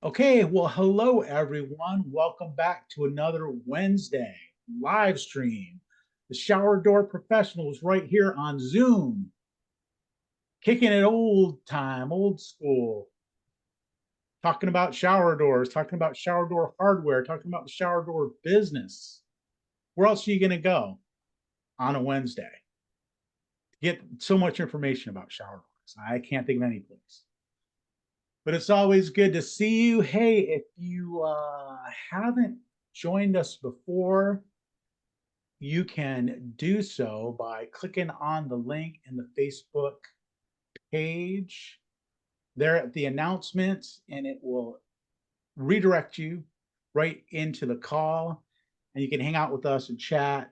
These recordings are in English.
Okay, well, hello everyone. Welcome back to another Wednesday live stream. The Shower Door Professionals right here on Zoom, kicking it old time, old school, talking about shower doors, talking about shower door hardware, talking about the shower door business. Where else are you going to go on a Wednesday to get so much information about shower doors? I can't think of any place. But it's always good to see you. Hey, if you haven't joined us before, you can do so by clicking on the link in the Facebook page there at the announcements, and it will redirect you right into the call. And you can hang out with us and chat,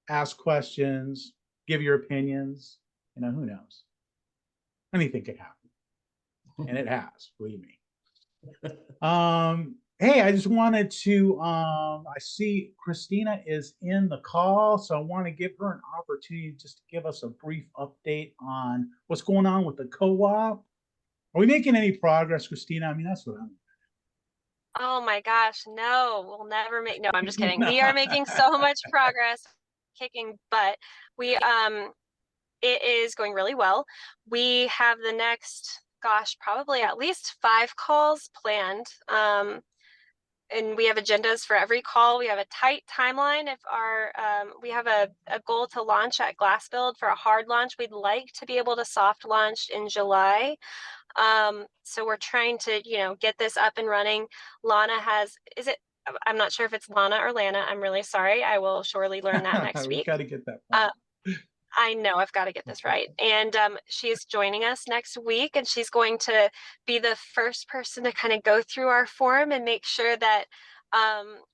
ask questions, give your opinions. You know, who knows? Anything could happen. And it has, believe me. Hey, I just wanted to I see Christina is in the call, so I want to give her an opportunity just to give us a brief update on what's going on with the co-op. Are we making any progress, Christina? I mean, that's what I'm Oh my gosh, no, we'll never make, no, I'm just kidding. We are making so much progress, kicking butt. It is going really well. We have the next, gosh, probably at least 5 calls planned. And we have agendas for every call. We have a tight timeline. If we have a goal to launch at Glassbuild for a hard launch, we'd like to be able to soft launch in July. So we're trying to, get this up and running. Lana I'm not sure if it's Lana or Lana. I'm really sorry. I will surely learn that next we week. got to get that. I know I've got to get this right. And she's joining us next week, and she's going to be the first person to kind of go through our form and make sure that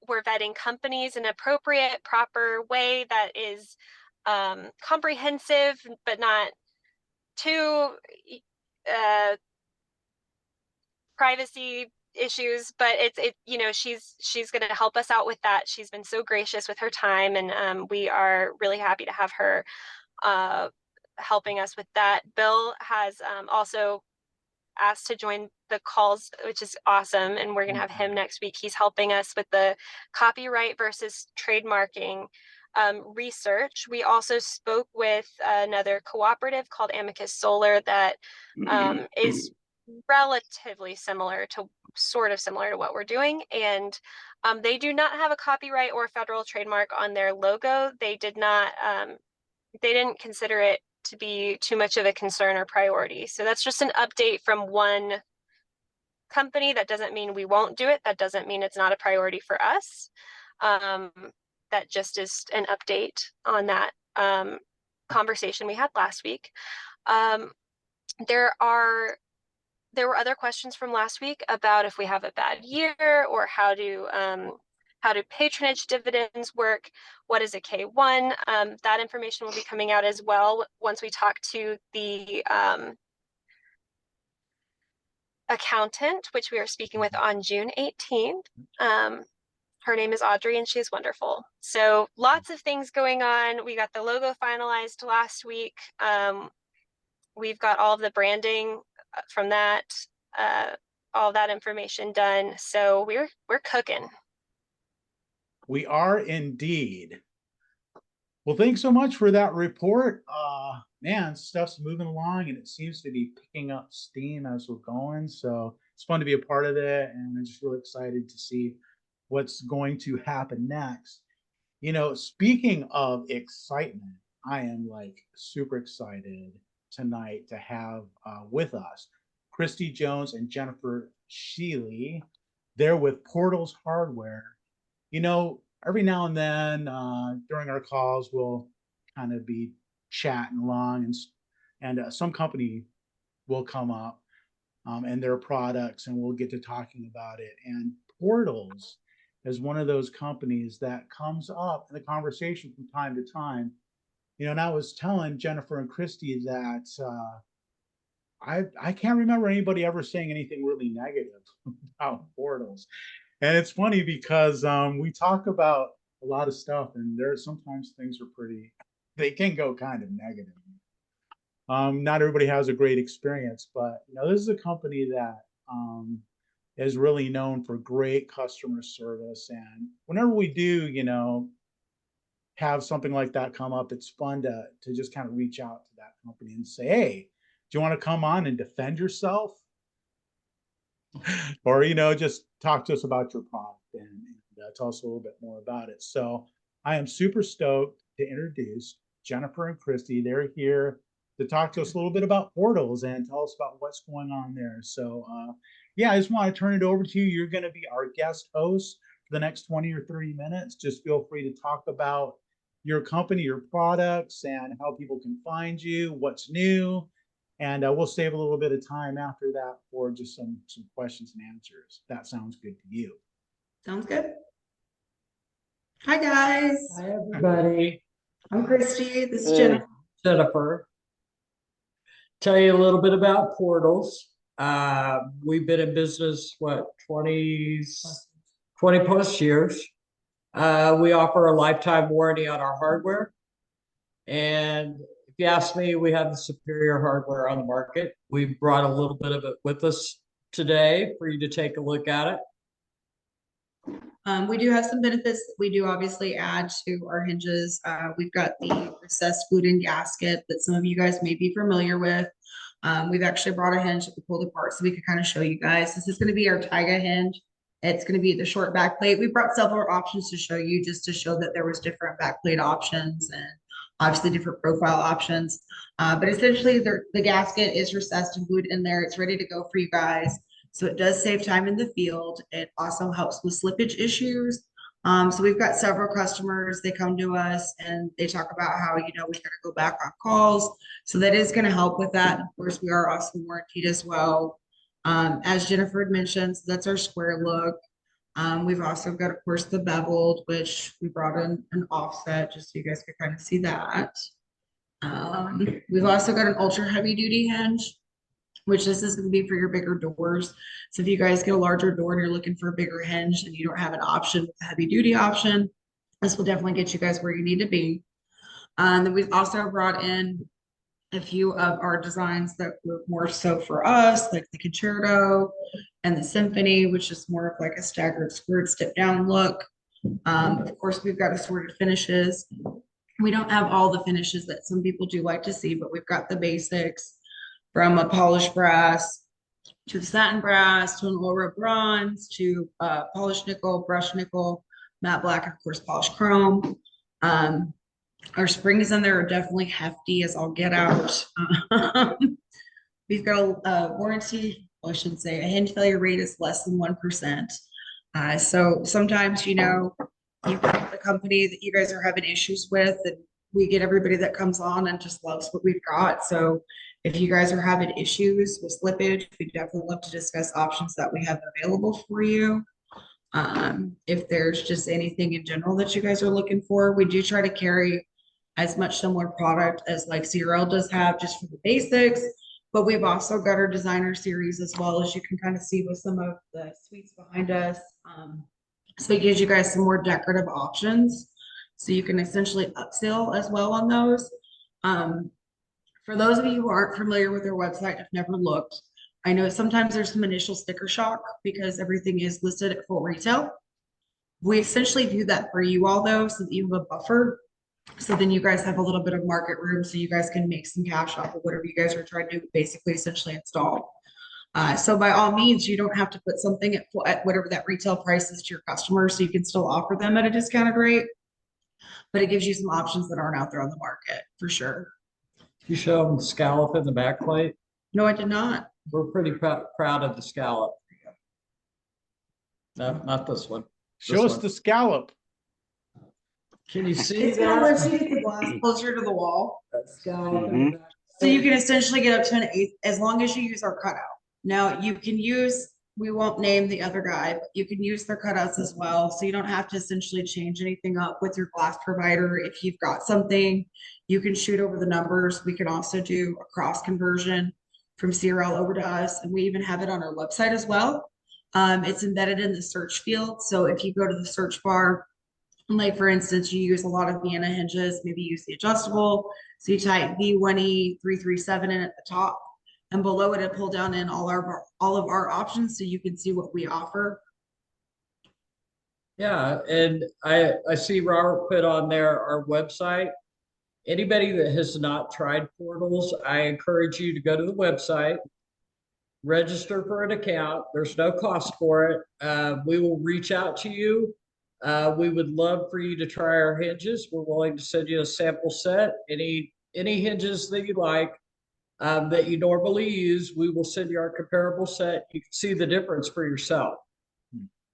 we're vetting companies in an appropriate, proper way that is comprehensive, but not too privacy issues. But she's going to help us out with that. She's been so gracious with her time, and we are really happy to have her helping us with that. Bill has also asked to join the calls, which is awesome, and we're going to have him next week. He's helping us with the copyright versus trademarking research. We also spoke with another cooperative called Amicus Solar that is relatively similar to what we're doing, and they do not have a copyright or federal trademark on their logo. They didn't consider it to be too much of a concern or priority. So that's just an update from one company. That doesn't mean we won't do it. That doesn't mean it's not a priority for us. That just is an update on that conversation we had last week. There were other questions from last week about if we have a bad year, or how do patronage dividends work? What is a K1? That information will be coming out as well once we talk to the accountant, which we are speaking with on June 18th. Her name is Audrey, and she's wonderful. So lots of things going on. We got the logo finalized last week. We've got all of the branding from that, all that information done. So we're cooking. We are indeed. Well, thanks so much for that report. Man, stuff's moving along, and it seems to be picking up steam as we're going. So it's fun to be a part of it, and I'm just really excited to see what's going to happen next. You know, speaking of excitement, I am like super excited tonight to have with us KRISTY Jones and JENNIFER SHEELEY. They're with Portals Hardware. You know, every now and then during our calls, we'll kind of be chatting along, and some company will come up and their products, and we'll get to talking about it. And Portals is one of those companies that comes up in the conversation from time to time. You know, and I was telling JENNIFER and KRISTY that I can't remember anybody ever saying anything really negative about Portals. And it's funny because we talk about a lot of stuff, and there sometimes things are they can go kind of negative. Not everybody has a great experience, but you know, this is a company that is really known for great customer service. And whenever we do, have something like that come up, it's fun to just kind of reach out to that company and say, hey, do you want to come on and defend yourself? Or, just talk to us about your product and tell us a little bit more about it. So I am super stoked to introduce Jennifer and Kristy. They're here to talk to us a little bit about portals and tell us about what's going on there. So, yeah, I just want to turn it over to you. You're going to be our guest host for the next 20 or 30 minutes. Just feel free to talk about your company, your products, and how people can find you, what's new. And we'll save a little bit of time after that for just some questions and answers. That sounds good to you. Sounds good. Hi, guys. Hi, everybody. I'm Kristy. This is Hey, Jennifer. Jennifer. Tell you a little bit about portals. We've been in business, 20 plus years. We offer a lifetime warranty on our hardware. And if you ask me, we have the superior hardware on the market. We brought a little bit of it with us today for you to take a look at it. We do have some benefits that we do obviously add to our hinges. We've got the recessed glued-in gasket that some of you guys may be familiar with. We've actually brought a hinge that we pulled apart so we could kind of show you guys. This is going to be our Tyga hinge. It's going to be the short back plate. We brought several options to show you, just to show that there was different back plate options and obviously different profile options. But essentially the gasket is recessed and glued in there. It's ready to go for you guys. So it does save time in the field. It also helps with slippage issues. So we've got several customers, they come to us and they talk about how, we got to go back on calls. So that is going to help with that. Of course, we are also warranted as well. As Jennifer had mentioned, so that's our square look. We've also got, of course, the beveled, which we brought in an offset just so you guys could kind of see that. We've also got an ultra heavy duty hinge, which this is going to be for your bigger doors. So if you guys get a larger door and you're looking for a bigger hinge and you don't have an option with the heavy duty option, this will definitely get you guys where you need to be. Then we've also brought in a few of our designs that were more so for us, like the Concerto and the Symphony, which is more of like a staggered squared step down look. Of course, we've got assorted finishes. We don't have all the finishes that some people do like to see, but we've got the basics, from a polished brass to satin brass to an aura bronze to polished nickel, brushed nickel, matte black, and of course polished chrome. Our springs in there are definitely hefty as all get out. We've got a warranty, well, I shouldn't say, a hinge failure rate is less than 1%. So sometimes, you've got the company that you guys are having issues with, and we get everybody that comes on and just loves what we've got. So if you guys are having issues with slippage, we definitely love to discuss options that we have available for you. If there's just anything in general that you guys are looking for, we do try to carry as much similar product as like CRL does have, just for the basics. But we've also got our designer series as well, as you can kind of see with some of the suites behind us. So it gives you guys some more decorative options. So you can essentially upsell as well on those. For those of you who aren't familiar with our website, have never looked, I know sometimes there's some initial sticker shock because everything is listed at full retail. We essentially do that for you all though, so that you have a buffer. So then you guys have a little bit of market room so you guys can make some cash off of whatever you guys are trying to basically essentially install. So by all means, you don't have to put something at whatever that retail price is to your customers, so you can still offer them at a discounted rate, but it gives you some options that aren't out there on the market for sure. You show them the scallop in the back plate. No, I did not. We're pretty proud of the scallop. No, not this one. Show us the scallop. Can you see It's gonna let you that? get the glass closer to the wall. That scallop in the back So you can essentially get up to an eighth as long as you use our cutout. Now you can use, we won't name the other guy, but you can use their cutouts as well. So you don't have to essentially change anything up with your glass provider. If you've got something, you can shoot over the numbers. We can also do a cross conversion from CRL over to us. And we even have it on our website as well. It's embedded in the search field. So if you go to the search bar, like for instance, you use a lot of Vienna hinges, maybe use the adjustable. So you type V1E337 in at the top. And below it, pull down in all of our options so you can see what we offer. Yeah, and I see Robert put on there our website. Anybody that has not tried portals, I encourage you to go to the website, register for an account. There's no cost for it. We will reach out to you. We would love for you to try our hinges. We're willing to send you a sample set. Any hinges that you like that you normally use, we will send you our comparable set. You can see the difference for yourself.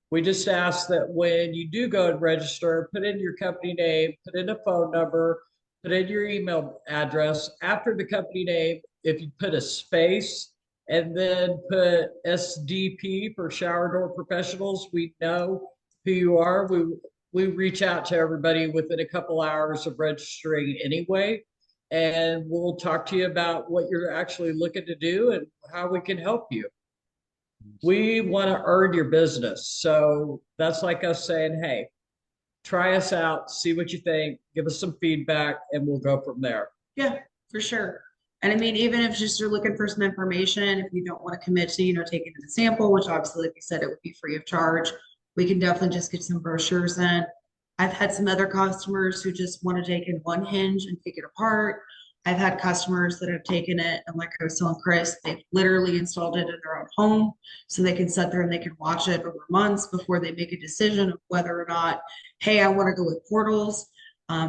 We just ask that when you do go and register, put in your company name, put in a phone number, put in your email address. After the company name, if you put a space and then put SDP for Shower Door Professionals, we know who you are. We reach out to everybody within a couple hours of registering anyway, and we'll talk to you about what you're actually looking to do and how we can help you. We want to earn your business. So that's like us saying, hey, try us out, see what you think, give us some feedback, and we'll go from there. Yeah, for sure. And I mean, even if just you're looking for some information, if you don't want to commit to, taking a sample, which obviously, like you said, it would be free of charge, we can definitely just get some brochures in. I've had some other customers who just want to take in one hinge and take it apart. I've had customers that have taken it, and like I was telling Chris, they've literally installed it in their own home so they can sit there and they can watch it over months before they make a decision of whether or not, hey, I want to go with portals.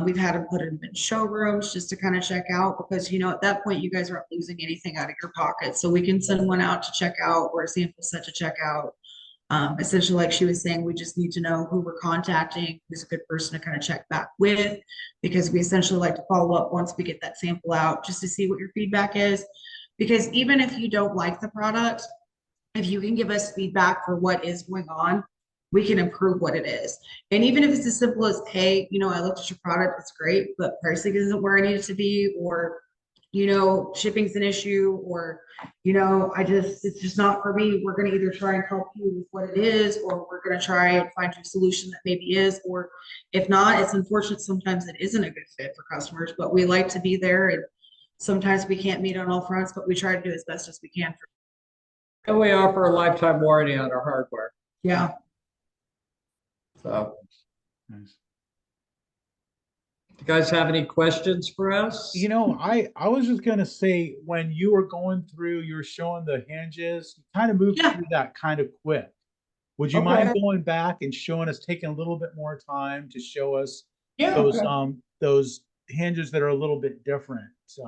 We've had them put them in showrooms just to kind of check out because, at that point, you guys aren't losing anything out of your pocket. So we can send one out to check out or a sample set to check out. Essentially, like she was saying, we just need to know who we're contacting, who's a good person to kind of check back with, because we essentially like to follow up once we get that sample out just to see what your feedback is. Because even if you don't like the product, if you can give us feedback for what is going on, we can improve what it is. And even if it's as simple as, hey, I looked at your product, it's great, but pricing isn't where I need it to be, or shipping's an issue, or it's just not for me. We're going to either try and help you with what it is, or we're going to try and find you a solution that maybe is, or if not, it's unfortunate sometimes it isn't a good fit for customers, but we like to be there, and sometimes we can't meet on all fronts, but we try to do as best as we can. And we offer a lifetime warranty on our hardware. Yeah. So, Nice. you guys have any questions for us? I was just gonna say, when you were going through, you were showing the hinges, you kind of moved through that kind of quick. Would you mind going back and showing us, taking a little bit more time to show us those hinges that are a little bit different? So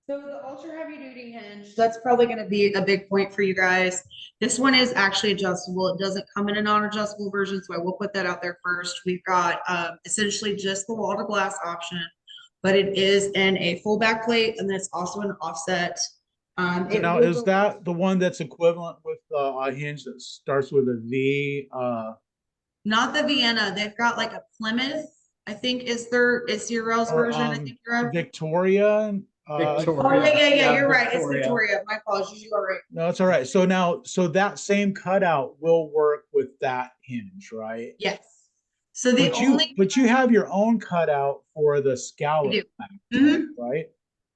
the ultra heavy duty hinge, that's probably going to be a big point for you guys. This one is actually adjustable. It doesn't come in a non-adjustable version, so I will put that out there first. We've got essentially just the wall to glass option, but it is in a full back plate, and then it's also an offset. Now, is that the one that's equivalent with a hinge that starts with a V? Not the Vienna. They've got like a Plymouth, I think is your version. I think you're Victoria. Victoria. Oh, yeah, you're right. It's Victoria. My apologies. You are right. No, it's all right. So that same cutout will work with that hinge, right? Yes. So but you have your own cutout for the scallop, right?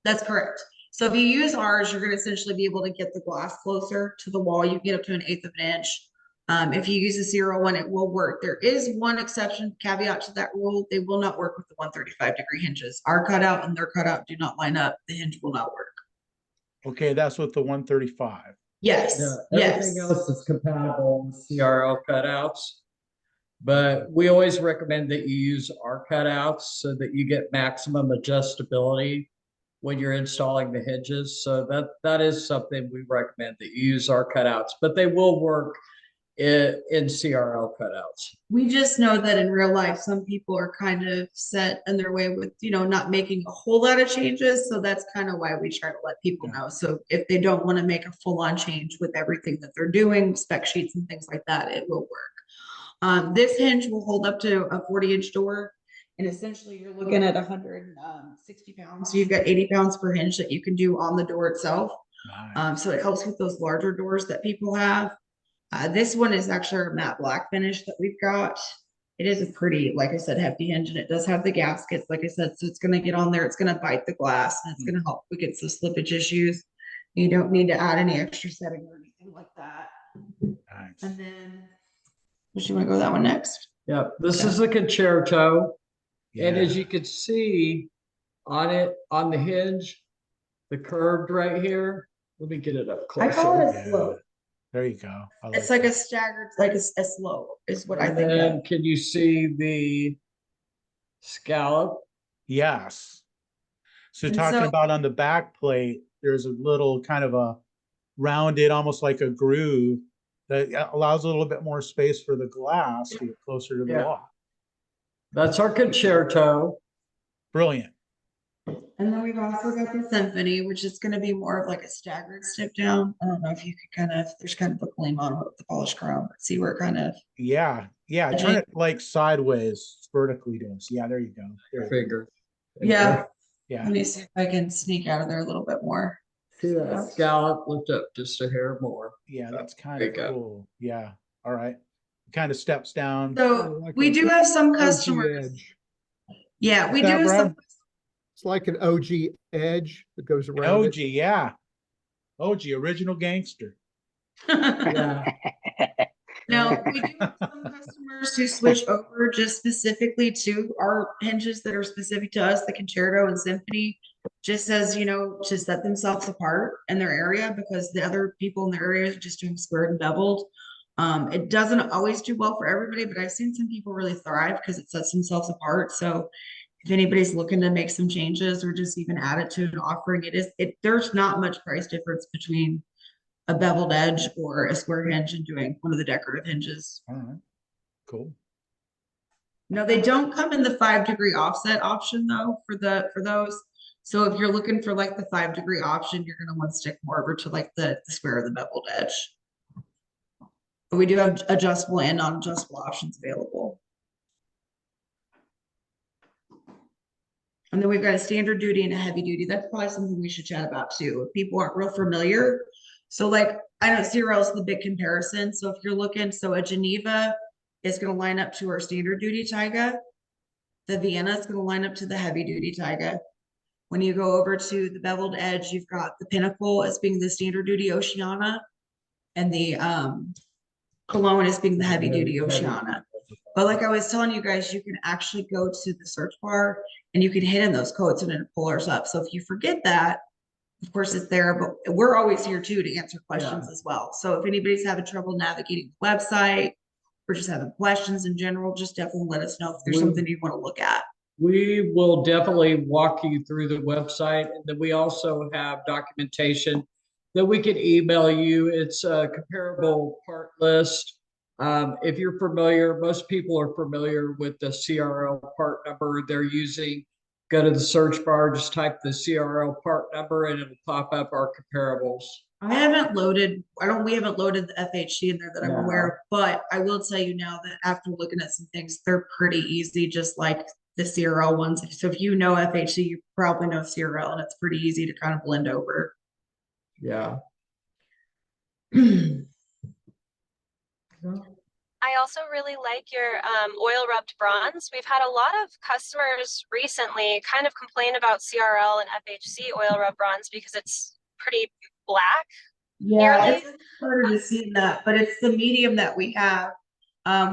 That's correct. So if you use ours, you're going to essentially be able to get the glass closer to the wall. You can get up to 1/8 of an inch. If you use a 0-1, it will work. There is one exception, caveat to that rule. They will not work with the 135-degree hinges. Our cutout and their cutout do not line up. The hinge will not work. Okay, that's with the 135. Yes. Everything else is compatible with CRL cutouts. But we always recommend that you use our cutouts so that you get maximum adjustability when you're installing the hinges. So that is something we recommend, that you use our cutouts, but they will work in CRL cutouts. We just know that in real life, some people are kind of set in their way with, not making a whole lot of changes. So that's kind of why we try to let people know. So if they don't want to make a full-on change with everything that they're doing, spec sheets and things like that, it will work. This hinge will hold up to a 40-inch door. And essentially you're looking at 160 pounds. So you've got 80 pounds per hinge that you can do on the door itself. Nice. So it helps with those larger doors that people have. This one is actually a matte black finish that we've got. It is a pretty, like I said, hefty hinge, and it does have the gaskets, like I said, so it's going to get on there. It's going to bite the glass, and it's going to help against the slippage issues. You don't need to add any extra setting or anything like that. Nice. And then, would you want to go that one next? Yeah, this is the concerto. And Yeah. as you can see on it, on the hinge, the curved right here. Let me get it up I call closer. it a Yeah. slope. There you go. I It's like that. a staggered, like a slope is what I And think then of. can you see the scallop? Yes. So And talking so- about on the back plate, there's a little kind of a rounded, almost like a groove that allows a little bit more space for the glass to get closer to the Yeah. wall. That's our concerto. Brilliant. And then we've also got the symphony, which is going to be more of like a staggered step down. I don't know if you could there's kind of a gleam on it with the polished chrome. See where it kind of. Yeah. Yeah. I Turn think- it like sideways vertically to us. Yeah. There you go. There you go. Finger. Yeah. Yeah. Let me see if I can sneak out of there a little bit more. See that scallop? Lift up just a hair more. Yeah. That's kind There of you go. cool. Yeah. All right. Kind of steps down. So like we a do have some OG customers. edge. Yeah, we What's do that, have some. Brad? It's like an OG edge that goes around OG. Yeah. OG, original gangster. Yeah. No, we do have some customers who switch over just specifically to our hinges that are specific to us, the concerto and symphony, just as, to set themselves apart in their area because the other people in their area are just doing squared and beveled. It doesn't always do well for everybody, but I've seen some people really thrive because it sets themselves apart. So if anybody's looking to make some changes or just even add it to an offering, there's not much price difference between a beveled edge or a square hinge and doing one of the decorative hinges. All right. Cool. No, they don't come in the 5-degree offset option though for those. So if you're looking for like the 5-degree option, you're gonna want to stick more over to like the square or the beveled edge. But we do have adjustable and non-adjustable options available. And then we've got a standard duty and a heavy duty. That's probably something we should chat about too. If people aren't real familiar. So like, I don't see where else the big comparison. So if you're looking, so a Geneva is going to line up to our standard duty taiga. The Vienna is going to line up to the heavy duty taiga. When you go over to the beveled edge, you've got the Pinnacle as being the standard duty Oceana and the Cologne as being the heavy duty Oceana. But like I was telling you guys, you can actually go to the search bar and you can hit in those codes and it pulls up. So if you forget that, of course it's there, but we're always here too to answer questions as well. So if anybody's having trouble navigating the website or just having questions in general, just definitely let us know if there's something you want to look at. We will definitely walk you through the website, and then we also have documentation that we can email you. It's a comparable part list. If you're familiar, most people are familiar with the CRL part number they're using. Go to the search bar, just type the CRL part number and it'll pop up our comparables. We haven't loaded the FHC in there that I'm No. aware of, but I will tell you now that after looking at some things, they're pretty easy, just like the CRL ones. So if you know FHC, you probably know CRL and it's pretty easy to kind of blend over. Yeah. I also really like your oil rubbed bronze. We've had a lot of customers recently kind of complain about CRL and FHC oil rub bronze because it's pretty black. Yeah, Nearly. it's harder to see that, but it's the medium that we have.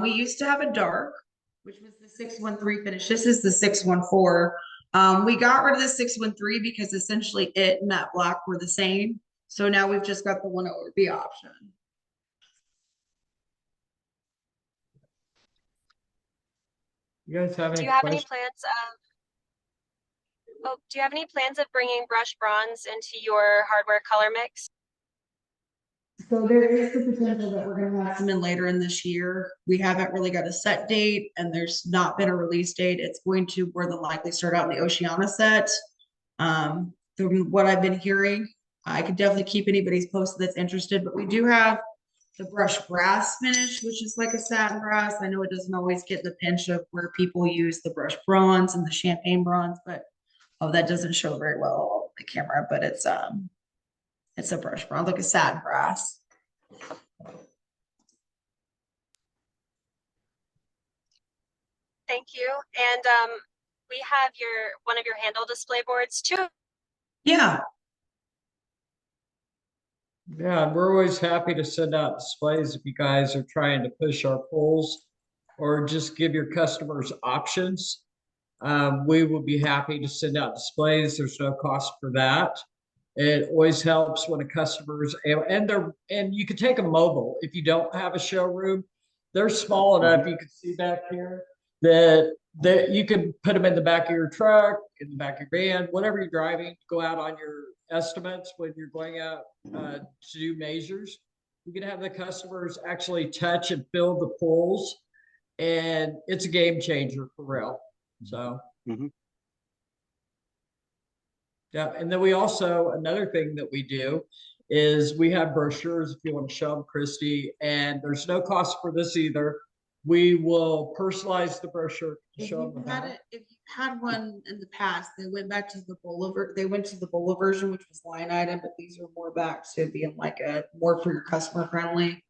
We used to have a dark, which was the 613 finish. This is the 614. We got rid of the 613 because essentially it and that black were the same. So now we've just got the 1ORB option. You guys have any Do you have any questions? plans do you have any plans of bringing brushed bronze into your hardware color mix? So there is the potential that we're gonna have some in later in this year. We haven't really got a set date and there's not been a release date. It's going to more than likely start out in the Oceana set. From what I've been hearing, I could definitely keep anybody's posted that's interested, but we do have the brushed brass finish, which is like a satin brass. I know it doesn't always get the pinch of where people use the brushed bronze and the champagne bronze, but that doesn't show very well on the camera, but it's a brushed bronze, like a satin brass. Thank you. And we have one of your handle display boards too. Yeah. Yeah, and we're always happy to send out displays if you guys are trying to push our polls or just give your customers options. We will be happy to send out displays. There's no cost for that. It always helps when a customer's able, and you can take them mobile if you don't have a showroom. They're small enough, you can see back here, that you can put them in the back of your truck, in the back of your van, whatever you're driving, go out on your estimates when you're going out to do measures. You can have the customers actually touch and feel the poles, and it's a game changer for real. So. Yeah, and then we also, another thing that we do is we have brochures if you want to show them, Christy, and there's no cost for this either. We will personalize the brochure to If show you them. had it, if you had one in the past, they went back to the they went to the BOLA version, which was line item, but these are more back to being like a more for your customer friendly.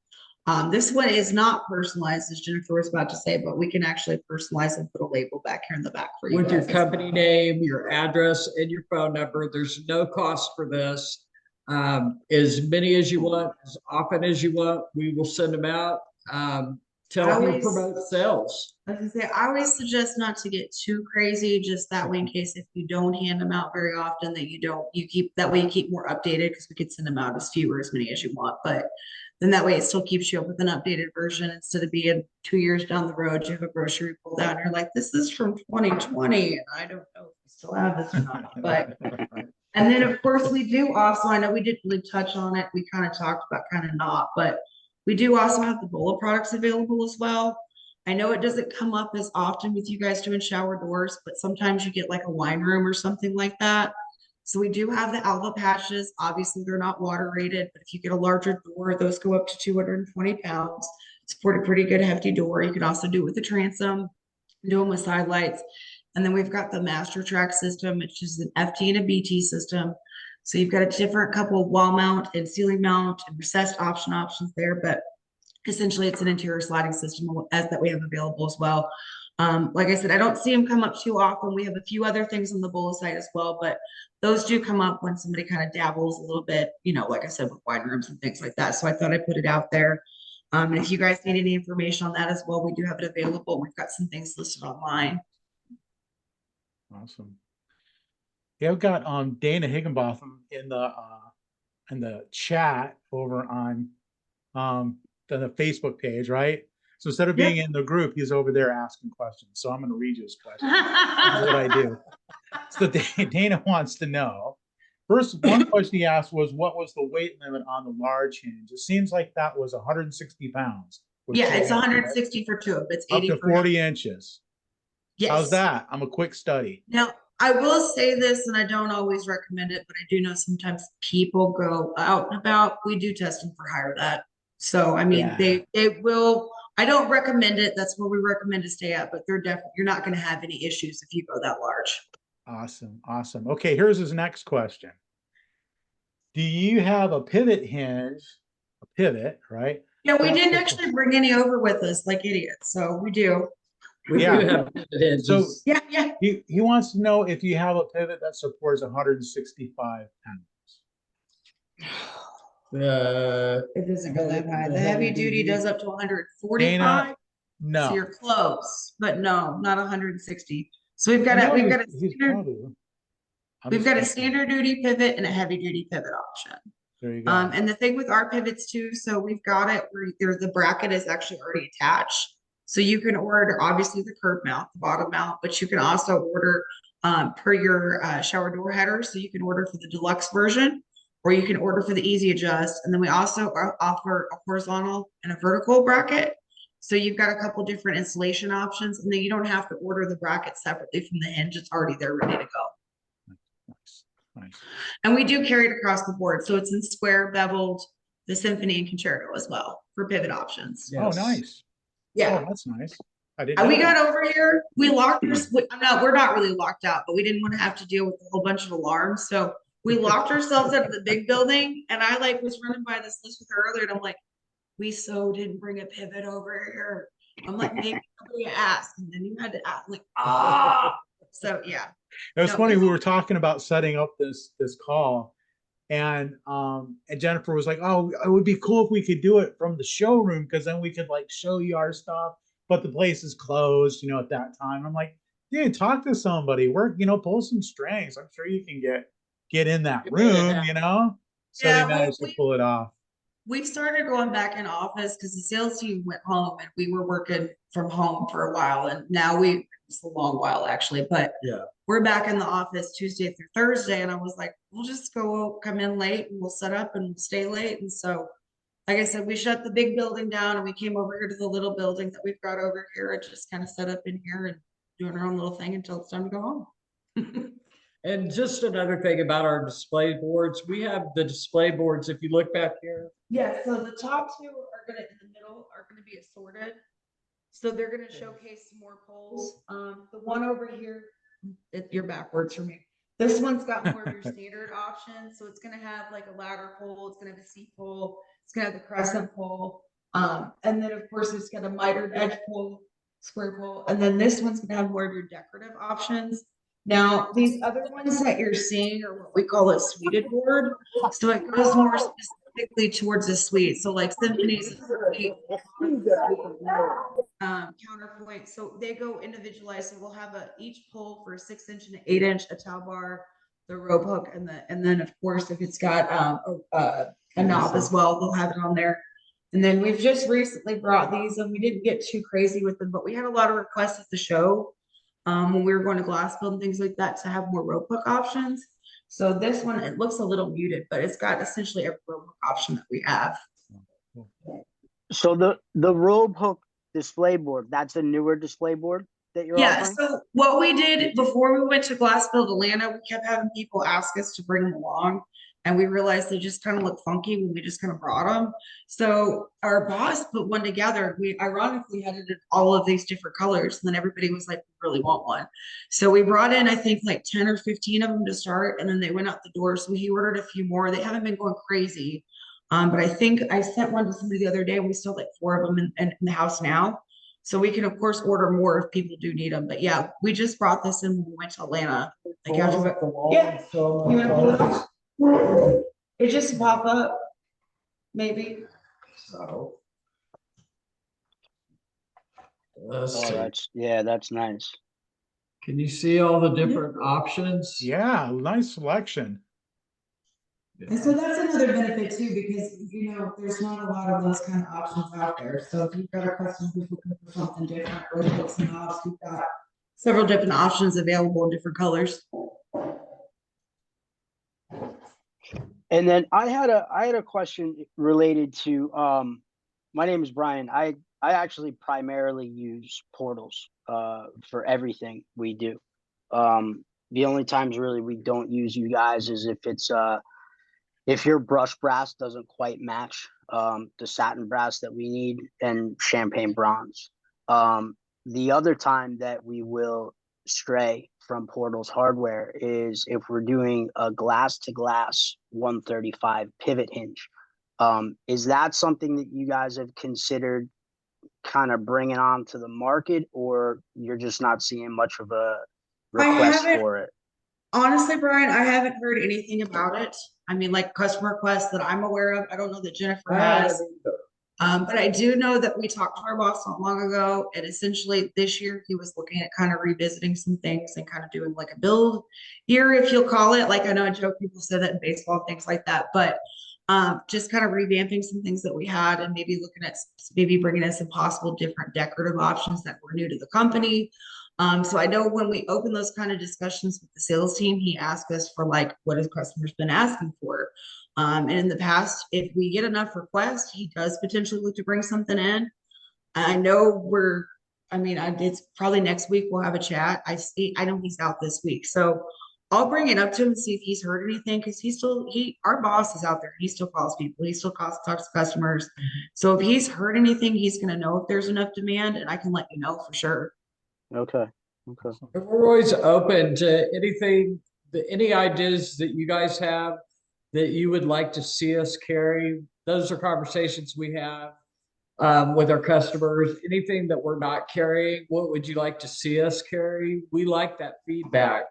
This one is not personalized, as Jennifer was about to say, but we can actually personalize and put a label back here in the back for you. With your guys. company name, your address, and your phone number. There's no cost for this. As many as you want, as often as you want, we will send them out. To help you promote sales. I was gonna say, I always suggest not to get too crazy, just that way in case if you don't hand them out very often, that you keep, that way you keep more updated, because we could send them out as few or as many as you want, but then that way it still keeps you up with an updated version instead of being 2 years down the road, you have a brochure you pulled out and you're like, this is from 2020 and I don't know if we still have this or not, but. And then of course we do also, I know we didn't really touch on it, we kind of talked about kind of not, but we do also have the BOLA products available as well. I know it doesn't come up as often with you guys doing shower doors, but sometimes you get like a wine room or something like that. So we do have the Alva patches. Obviously, they're not water rated, but if you get a larger door, those go up to 220 pounds. Support a pretty good hefty door. You can also do it with the transom, do them with side lights. And then we've got the Master Track system, which is an FT and a BT system. So you've got a different couple of wall mount and ceiling mount and recessed options there, but essentially it's an interior sliding system as that we have available as well. Like I said, I don't see them come up too often. We have a few other things on the BOLA site as well, but those do come up when somebody kind of dabbles a little bit, you know, like I said, with wine rooms and things like that. So I thought I'd put it out there. And if you guys need any information on that as well, we do have it available. We've got some things listed online. Awesome. Yeah, I've got Dana Higginbotham in the chat over on the Facebook page, right? So instead of being in the group, he's over there asking questions. So I'm going to read you his questions. That's what I do. So Dana wants to know. First, one question he asked was, what was the weight limit on the large hinge? It seems like that was 160 pounds. Yeah, it's 160 for two. It's 80 up to 40 inches. Yes. How's that? I'm a quick study. Now, I will say this, and I don't always recommend it, but I do know sometimes people go out and about. We do test them for higher that. So, I mean, they will, I don't recommend it. That's where we recommend to stay at, but they're definitely, you're not going to have any issues if you go that large. Awesome. Awesome. Okay, here's his next question. Do you have a pivot hinge, a pivot, right? Yeah, we didn't actually bring any over with us like idiots. So we do. We do have so yeah. He wants to know if you have a pivot that supports 165 pounds. It doesn't go that high. The heavy duty does up to 145. Dana, no. So you're close, but no, not 160. So we've got a standard duty pivot and a heavy duty pivot option. There you go. And the thing with our pivots too, so we've got it where the bracket is actually already attached. So you can order obviously the curb mount, the bottom mount, but you can also order per your shower door header. So you can order for the deluxe version, or you can order for the easy adjust. And then we also offer a horizontal and a vertical bracket. So you've got a couple different installation options, and then you don't have to order the bracket separately from the hinge. It's already there ready to go. Nice. And we do carry it across the board. So it's in square, beveled, the symphony and concerto as well for pivot options. Yes. Oh, nice. Yeah. Oh, that's nice. I didn't know we got that. over here. We locked we're not really locked out, but we didn't want to have to deal with a whole bunch of alarms. So we locked ourselves out of the big building. And I was running by this list with her earlier, and I'm like, we so didn't bring a pivot over here. I'm like, maybe somebody asked, and then you had to ask, like, so yeah. It was funny. We were talking about setting up this call, And Jennifer was like, "Oh, it would be cool if we could do it from the showroom because then we could like show you our stuff." But the place is closed, at that time. I'm like, dude, talk to somebody. Work, pull some strings. I'm sure you can get in that room, So they Yeah, well, managed to pull it off. we started going back in office because the sales team went home and we were working from home for a while. And now it's a long while actually, but Yeah. we're back in the office Tuesday through Thursday. And I was like, we'll just come in late and we'll set up and stay late. And so, like I said, we shut the big building down and we came over here to the little building that we've got over here and just kind of set up in here and doing our own little thing until it's time to go home. And just another thing about our display boards, we have the display boards. If you look back here, Yeah, so the top two are gonna, in the middle, are gonna be assorted. So they're gonna showcase some more poles. The one over here, you're backwards for me. This one's got more of your standard options. So it's gonna have like a ladder pole, it's gonna have a seat pole, it's gonna have the crescent pole. And then of course it's got a mitered edge pole, square pole, and then this one's gonna have more of your decorative options. Now, these other ones that you're seeing are what we call a suited board. So it goes more specifically towards a suite. So like symphonies, counterpoint. So they go individualized. So we'll have each pole for a 6-inch and an 8-inch, a towel bar, the rope hook, and then of course if it's got a knob as well, we'll have it on there. And then we've just recently brought these, and we didn't get too crazy with them, but we had a lot of requests at the show. When we were going to glass build and things like that to have more rope hook options. So this one, it looks a little muted, but it's got essentially every rope hook option that we have. So the rope hook display board, that's a newer display board that you're offering? So what we did before we went to Glass Build Atlanta, we kept having people ask us to bring them along. And we realized they just kind of look funky when we just kind of brought them. So our boss put one together. We ironically had it in all of these different colors. And then everybody was like, we really want one. So we brought in, I think like 10 or 15 of them to start. And then they went out the door. So he ordered a few more. They haven't been going crazy. But I think I sent one to somebody the other day and we still have like 4 of them in the house now. So we can of course order more if people do need them. But yeah, we just brought this in when we went to Atlanta. Like after, yeah. You want to pull it up? It just pop up, maybe. so. Oh, that's nice. Can you see all the different options? Yeah, nice selection. And so that's another benefit too, because there's not a lot of those kind of options out there. So if you've got a customer who's looking for something different, or hooks and knobs, we've got several different options available in different colors. And then I had a question related to my name is Brian. I actually primarily use portals for everything we do. The only times really we don't use you guys is if your brush brass doesn't quite match the satin brass that we need and champagne bronze. The other time that we will stray from Portal's hardware is if we're doing a glass to glass 135 pivot hinge. Is that something that you guys have considered kind of bringing on to the market, or you're just not seeing much of a request for it? Honestly, Brian, I haven't heard anything about it. I mean, like customer requests that I'm aware of. I don't know that Jennifer has. But I do know that we talked to our boss not long ago, and essentially this year he was looking at kind of revisiting some things and kind of doing like a build year, if you'll call it. Like I know a joke, people say that in baseball and things like that, but just kind of revamping some things that we had and maybe looking at maybe bringing in some possible different decorative options that were new to the company. So I know when we open those kind of discussions with the sales team, he asked us for like, what has customers been asking for? And in the past, if we get enough requests, he does potentially look to bring something in. I know it's probably next week we'll have a chat. I know he's out this week, so I'll bring it up to him and see if he's heard anything, because our boss is out there. He still calls people. He still talks to customers. So if he's heard anything, he's going to know if there's enough demand, and I can let you know for sure. Okay. We're always open to anything, any ideas that you guys have that you would like to see us carry. Those are conversations we have with our customers. Anything that we're not carrying, what would you like to see us carry? We like that feedback,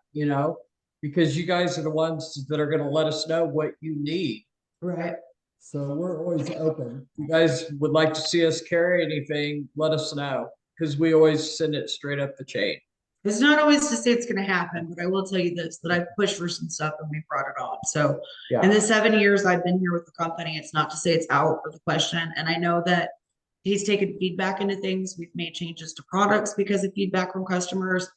because you guys are the ones that are gonna let us know what you need. Right. So we're always open. If you guys would like to see us carry anything, let us know, because we always send it straight up the chain. It's not always to say it's gonna happen, but I will tell you this, that I've pushed for some stuff and we brought it on. So in the 7 years I've been here with the company, it's not to say it's out of the question. And I know that he's taken feedback into things. We've made changes to products because of feedback from customers.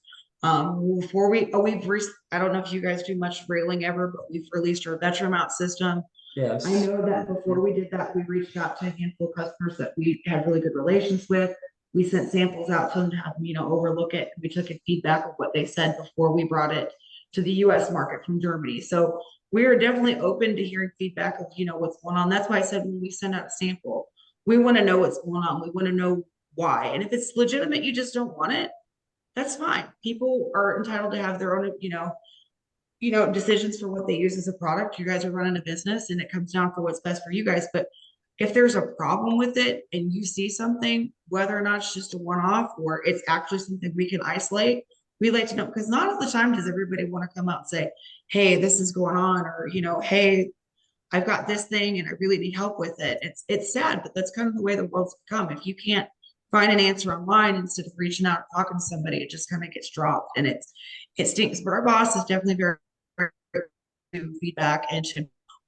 Before I don't know if you guys do much railing ever, but we've released our veteran mount system. Yes. I know that before we did that, we reached out to a handful of customers that we had really good relations with. We sent samples out to them to have them, overlook it. We took in feedback of what they said before we brought it to the US market from Germany. So we are definitely open to hearing feedback of, what's going on. That's why I said when we send out a sample, we want to know what's going on. We want to know why. And if it's legitimate, you just don't want it, that's fine. People are entitled to have their own, decisions for what they use as a product. You guys are running a business and it comes down for what's best for you guys. But if there's a problem with it and you see something, whether or not it's just a one-off or it's actually something we can isolate, we like to know, because not all the time does everybody want to come out and say, hey, this is going on, or, hey, I've got this thing and I really need help with it. It's sad, but that's kind of the way the world's become. If you can't find an answer online instead of reaching out and talking to somebody, it just kind of gets dropped and it stinks. But our boss is definitely very feedback. And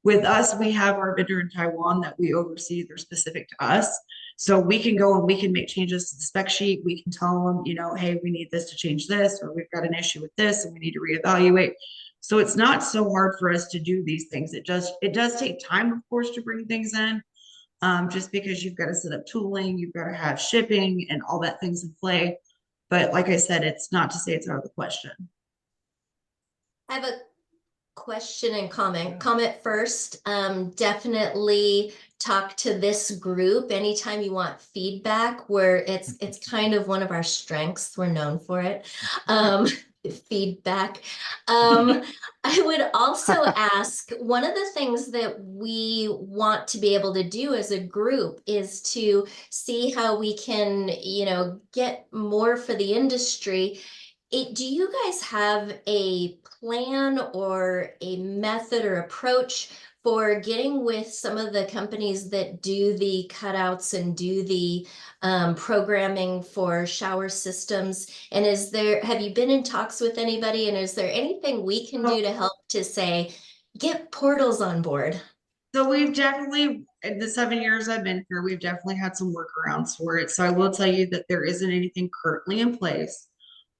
with us, we have our vendor in Taiwan that we oversee. They're specific to us. So we can go and we can make changes to the spec sheet. We can tell them, hey, we need this to change this, or we've got an issue with this and we need to reevaluate. So it's not so hard for us to do these things. It does take time, of course, to bring things in. Just because you've got to set up tooling, you've got to have shipping and all that things in play. But like I said, it's not to say it's out of the question. I have a question and comment. Comment first. Definitely talk to this group anytime you want feedback, where it's kind of one of our strengths. We're known for it. Feedback. I would also ask, one of the things that we want to be able to do as a group is to see how we can, get more for the industry. Do you guys have a plan or a method or approach for getting with some of the companies that do the cutouts and do the programming for shower systems? And have you been in talks with anybody? And is there anything we can do to help to say, get portals on board? So we've definitely, in the 7 years I've been here, we've definitely had some workarounds for it. So I will tell you that there isn't anything currently in place.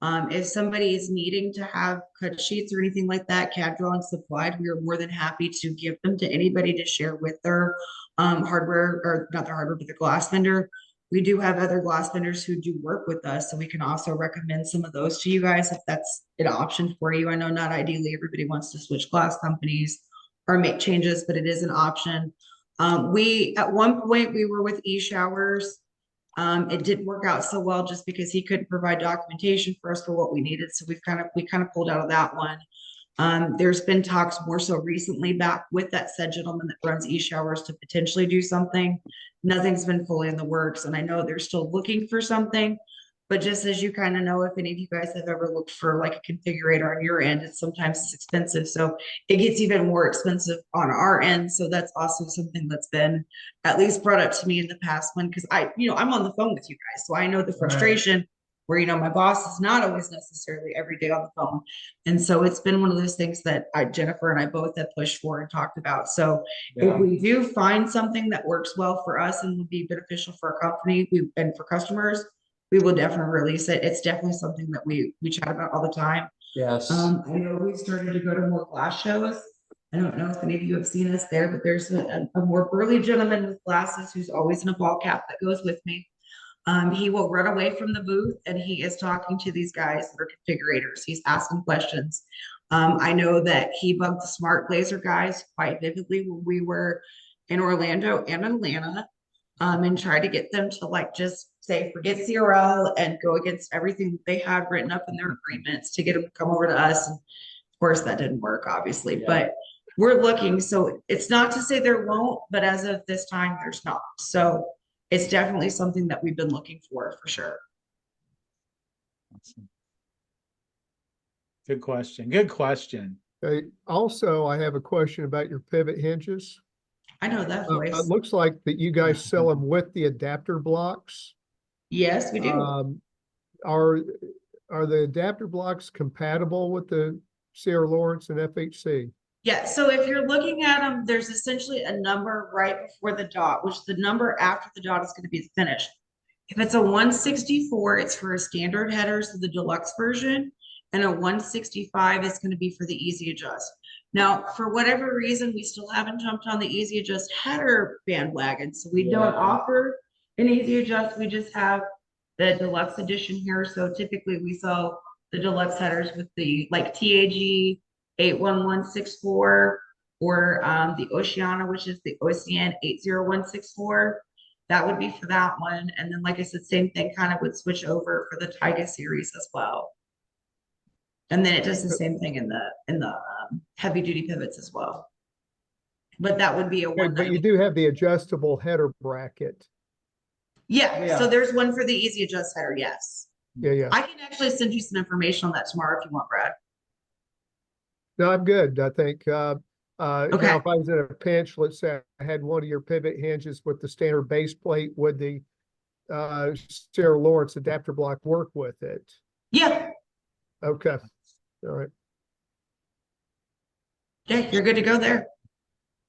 If somebody is needing to have cut sheets or anything like that, CAD drawings supplied, we are more than happy to give them to anybody to share with their hardware, or not their hardware, but the glass vendor. We do have other glass vendors who do work with us, so we can also recommend some of those to you guys if that's an option for you. I know not ideally everybody wants to switch glass companies or make changes, but it is an option. At one point we were with e-showers. It didn't work out so well just because he couldn't provide documentation for us for what we needed. So we kind of pulled out of that one. There's been talks more so recently back with that said gentleman that runs e-showers to potentially do something. Nothing's been fully in the works, and I know they're still looking for something. But just as you kind of know, if any of you guys have ever looked for like a configurator on your end, it's expensive. So it gets even more expensive on our end. So that's also something that's been at least brought up to me in the past one, because I'm on the phone with you guys. So I know the frustration where, my boss is not always necessarily every day on the phone. And so it's been one of those things that Jennifer and I both have pushed for and talked about. So if we do find something that works well for us and would be beneficial for our company and for customers, we will definitely release it. It's definitely something that we chat about all the time. Yes. I know we started to go to more glass shows. I don't know if any of you have seen us there, but there's a more burly gentleman with glasses who's always in a ball cap that goes with me. He will run away from the booth and he is talking to these guys that are configurators. He's asking questions. I know that he bugged the smart laser guys quite vividly when we were in Orlando and Atlanta, and tried to get them to just say, forget CRL and go against everything they had written up in their agreements to get them to come over to us. And of course that didn't work, obviously, but we're looking. So it's not to say there won't, but as of this time, there's not. So it's definitely something that we've been looking for sure. Awesome. Good question. Also, I have a question about your pivot hinges. I know that It voice. looks like that you guys sell them with the adapter blocks. Yes, we do. Are the adapter blocks compatible with the Sierra Lawrence and FHC? Yeah, so if you're looking at them, there's essentially a number right before the dot, which the number after the dot is going to be the finish. If it's a 164, it's for a standard header, so the deluxe version, and a 165 is going to be for the easy adjust. Now, for whatever reason, we still haven't jumped on the easy adjust header bandwagon, so we don't offer an easy adjust. We just have the deluxe edition here. So typically we sell the deluxe headers with the like TAG 81164 or the Oceana, which is the OCN 80164. That would be for that one. And then, like I said, same thing kind of would switch over for the Tyga series as well. And then it does the same thing in the heavy duty pivots as well. But that would be a one. But you do have the adjustable header bracket. Yeah, so there's one for the easy adjust header, yes. Yeah. I can actually send you some information on that tomorrow if you want, Brad. No, I'm good. I think, now Okay. if I was in a pinch, let's say I had one of your pivot hinges with the standard base plate, would the Sierra Lawrence adapter block work with it? Yeah, Okay. All right. yeah, you're good to go there.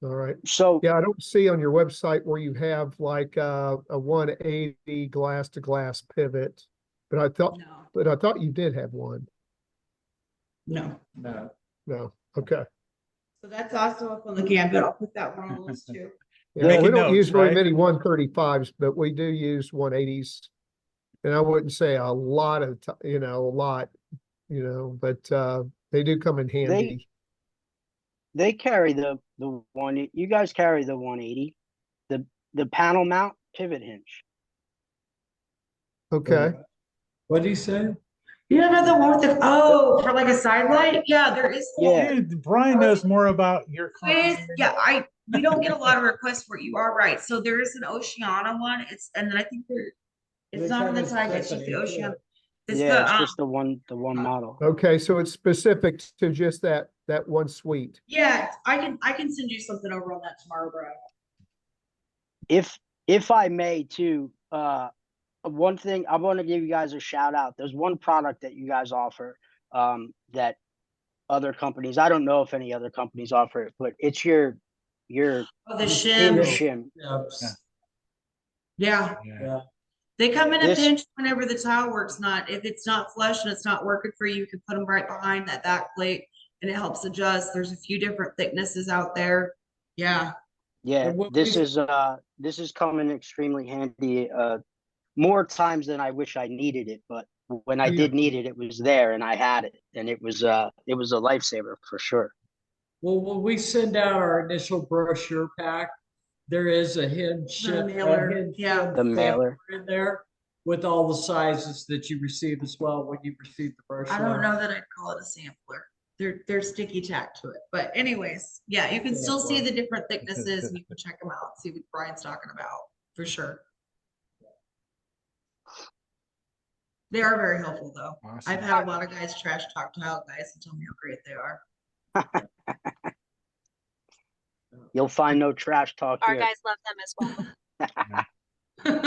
All right. So Yeah, I don't see on your website where you have like a 180 glass to glass pivot, but I thought you did have one. No. No. Okay. So that's also up on the Gambit. I'll put that one on the list too. Yeah, Making we don't notes, use very right? many 135s, but we do use 180s. And I wouldn't say a lot of, but they do come in handy. they carry the one, you guys carry the 180, the panel mount pivot hinge. Okay. What do you say? You know the one with for like a side light? Yeah, there is. Yeah. Dude, Brian knows more about your company. Yeah, we don't get a lot of requests for it. You are right. So there is an Oceana one. And then I think it's not in the Tyga, it's just the Oceana. It's It's just the one model. Okay, so it's specific to just that one suite. Yeah, I can send you something over on that tomorrow, bro. If I may too, one thing I want to give you guys a shout out. There's one product that you guys offer that other companies, I don't know if any other companies offer it, but it's your The hinge shim. shim. Yeah. Yeah. They come in a This- pinch whenever the tile work's not. If it's not flush and it's not working for you, you can put them right behind that back plate and it helps adjust. There's a few different thicknesses out there. Yeah. Yeah, And what this we- is coming extremely handy more times than I wish I needed it, but when I Yeah. did need it, it was there and I had it, and it was a lifesaver for sure. Well, when we send out our initial brochure pack, there is a hinge The shim- mailer, a hinge yeah. shim The mailer. sampler in there with all the sizes that you receive as well when you receive the brochure. I don't know that I'd call it a sampler. They're sticky tack to it. But anyways, yeah, you can Yeah, still see well. the different thicknesses and you can check them out, see what Brian's talking about for sure. They are very helpful though. Awesome. I've had a lot of guys trash talk tile guys and tell me how great they are. You'll find no trash talk Our here. guys love them as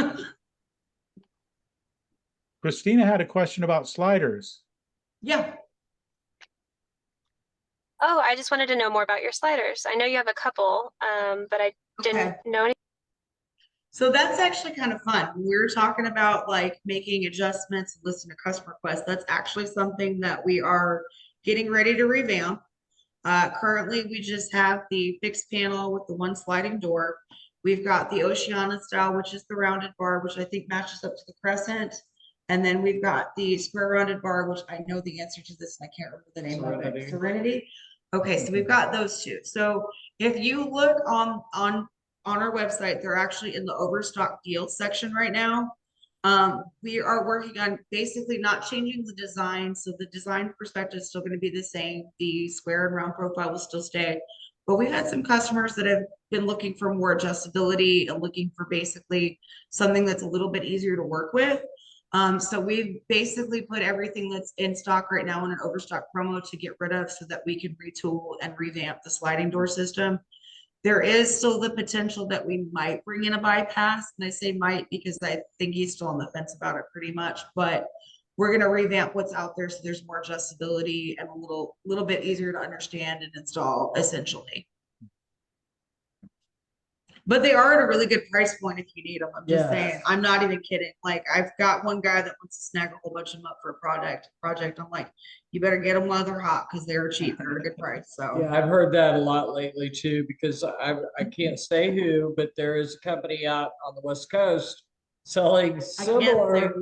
well. Christina had a question about sliders. Yeah, Oh, I just wanted to know more about your sliders. I know you have a couple, but I didn't Okay. know any. so that's actually kind of fun. We were talking about like making adjustments, listening to customer requests. That's actually something that we are getting ready to revamp. Currently, we just have the fixed panel with the one sliding door. We've got the Oceana style, which is the rounded bar, which I think matches up to the Crescent. And then we've got the square rounded bar, which I know the answer to this, and I can't remember the name of it. Serenity. Okay, so we've got those two. So if you look on our website, they're actually in the overstock deals section right now. We are working on basically not changing the design. So the design perspective is still going to be the same. The square and round profile will still stay. But we've had some customers that have been looking for more adjustability and looking for basically something that's a little bit easier to work with. So we've basically put everything that's in stock right now in an overstock promo to get rid of so that we can retool and revamp the sliding door system. There is still the potential that we might bring in a bypass, and I say might because I think he's still on the fence about it pretty much, but we're gonna revamp what's out there so there's more adjustability and a little bit easier to understand and install essentially. But they are at a really good price point if you need them. I'm just saying, I'm not even kidding. Like I've got one guy that wants to snag a whole bunch of them up for a project. I'm like, you better get them while they're hot because they're cheap. They're at a good price. So Yeah, I've heard that a lot lately too, because I can't say who, but there is a company out on the West Coast selling similar,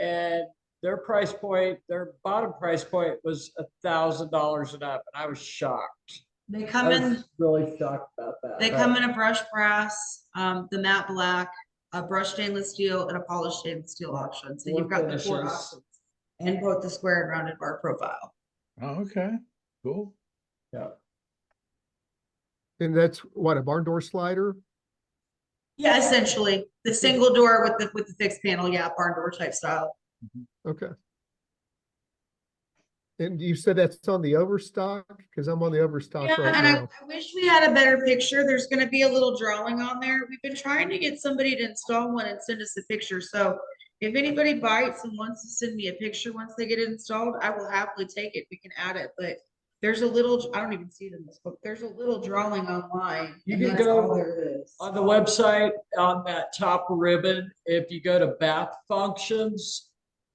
and their price point, their bottom price point was $1,000 and up, and I was shocked. they come I in. was really shocked about that. They come in a brushed brass, the matte black, a brushed stainless steel, and a polished stainless steel option. So you've got the 4 finishes. options and both the square and rounded bar profile. Oh, okay, cool. Yeah. And that's what, a barn door slider? Yeah, essentially the single door with the fixed panel. Yeah, barn door type style. Okay. And you said that's on the overstock? Because I'm on the overstock Yeah, right and now. I wish we had a better picture. There's going to be a little drawing on there. We've been trying to get somebody to install one and send us a picture. So if anybody bites and wants to send me a picture once they get it installed, I will happily take it. We can add it. But there's a little, I don't even see it in this book. There's a little drawing online. You and can that's go all there is. on the website on that top ribbon. If you go to bath functions,